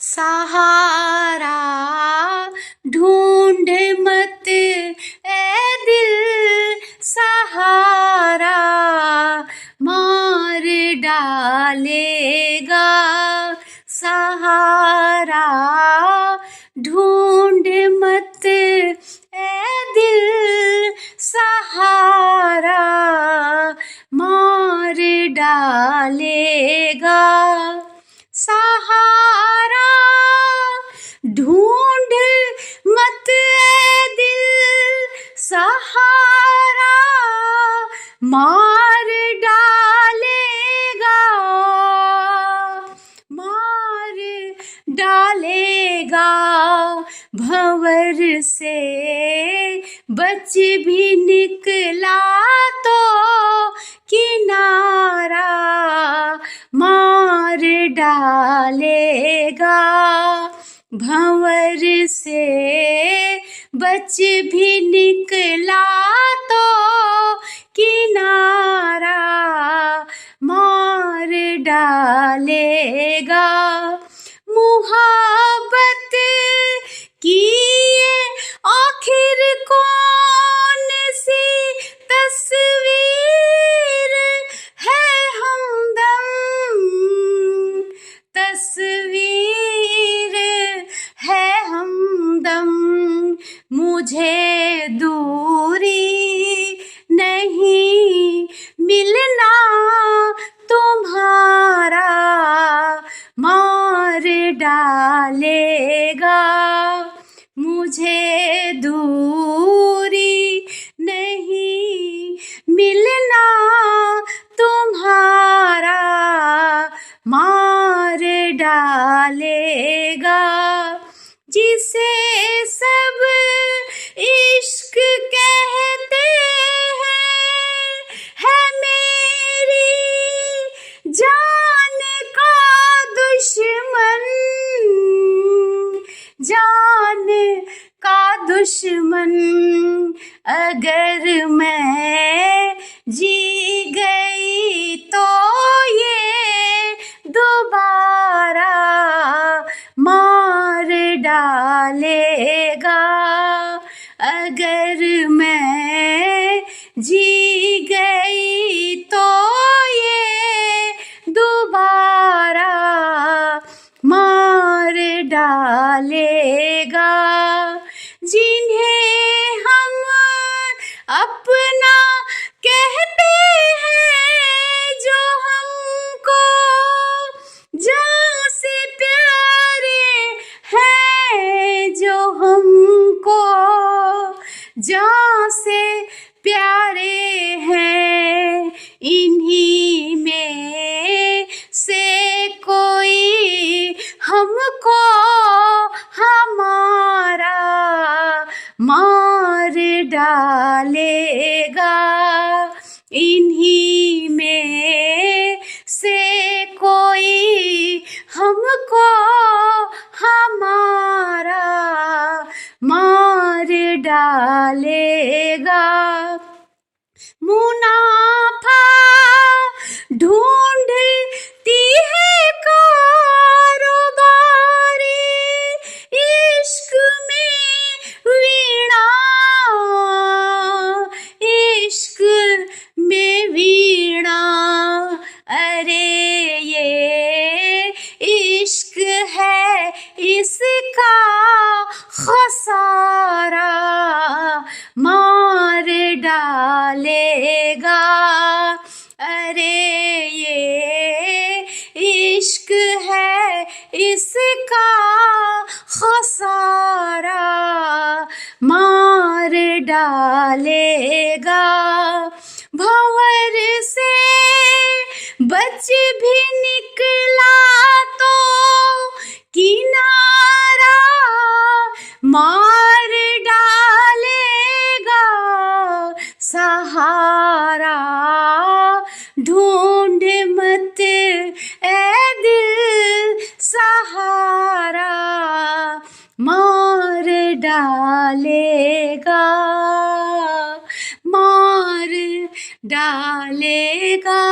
सहारा ढूंढ मत ए दिल, सहारा मार डालेगा। सहारा ढूंढ मत ए दिल, सहारा मार डालेगा। सहारा ढूंढ मत ए दिल, सहारा मार डालेगा, मार डालेगा। भंवर से बच भी निकला तो किनारा मार डालेगा। भंवर से बच भी निकला तो किनारा मार डालेगा। मुहब्बत की ये आखिर कौन सी तस्वीर है हमदम, तस्वीर है हमदम। मुझे दूरी नहीं मिलना तुम्हारा मार डालेगा। मुझे दूरी नहीं मिलना तुम्हारा मार डालेगा। जिसे सब इश्क कहते है मेरी जान का दुश्मन, जान का दुश्मन। अगर मैं जी गई तो ये दोबारा मार डालेगा। अगर मैं जी गई तो ये दोबारा मार डालेगा। जिन्हें हम अपना कहते हैं, जो हमको जान से प्यारे हैं, जो हमको जान से प्यारे हैं, इन्हीं में से कोई हमको हमारा मार डालेगा। इन्हीं में से कोई हमको हमारा मार डालेगा। मुनाफा ढूंढती है कारोबारी, इश्क में वीणा, इश्क में वीणा। अरे ये इश्क है, इसका खसारा मार डालेगा। अरे ये इश्क है, इसका खसारा मार डालेगा। भंवर से बच भी निकला तो किनारा मार डालेगा। सहारा ढूंढ मत ए दिल, सहारा मार डालेगा, मार डालेगा।